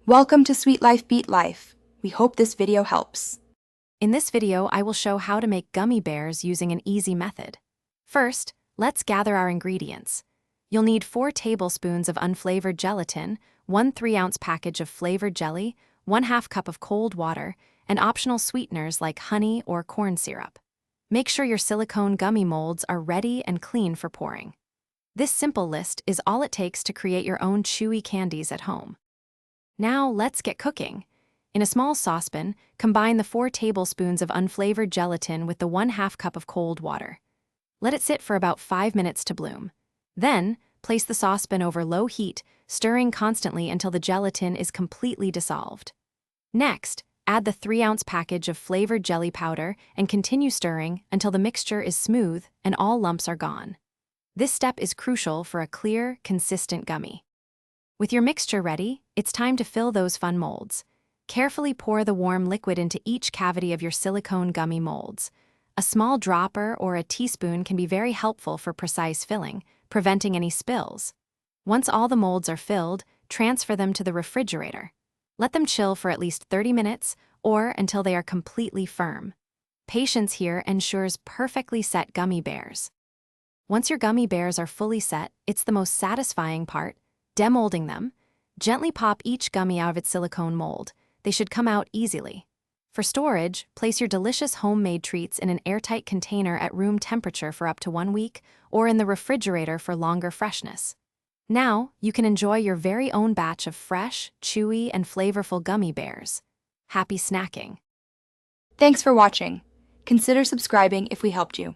Welcome to Sweet Life Beat Life. We hope this video helps. In this video, I will show how to make gummy bears using an easy method. First, let's gather our ingredients. You'll need 4 tablespoons of unflavored gelatin, 1 3-ounce package of flavored jelly, 1/2 cup of cold water, and optional sweeteners like honey or corn syrup. Make sure your silicone gummy molds are ready and clean for pouring. This simple list is all it takes to create your own chewy candies at home. Now let's get cooking. In a small saucepan, combine the 4 tablespoons of unflavored gelatin with the 1/2 cup of cold water. Let it sit for about 5 minutes to bloom. Then, place the saucepan over low heat, stirring constantly until the gelatin is completely dissolved. Next, add the 3-ounce package of flavored jelly powder and continue stirring until the mixture is smooth and all lumps are gone. This step is crucial for a clear, consistent gummy. With your mixture ready, it's time to fill those fun molds. Carefully pour the warm liquid into each cavity of your silicone gummy molds. A small dropper or a teaspoon can be very helpful for precise filling, preventing any spills. Once all the molds are filled, transfer them to the refrigerator. Let them chill for at least 30 minutes or until they are completely firm. Patience here ensures perfectly set gummy bears. Once your gummy bears are fully set, it's the most satisfying part. Demolding them. Gently pop each gummy out of its silicone mold. They should come out easily. For storage, place your delicious homemade treats in an airtight container at room temperature for up to 1 week, or in the refrigerator for longer freshness. Now, you can enjoy your very own batch of fresh, chewy, and flavorful gummy bears. Happy snacking! Thanks for watching. Consider subscribing if we helped you.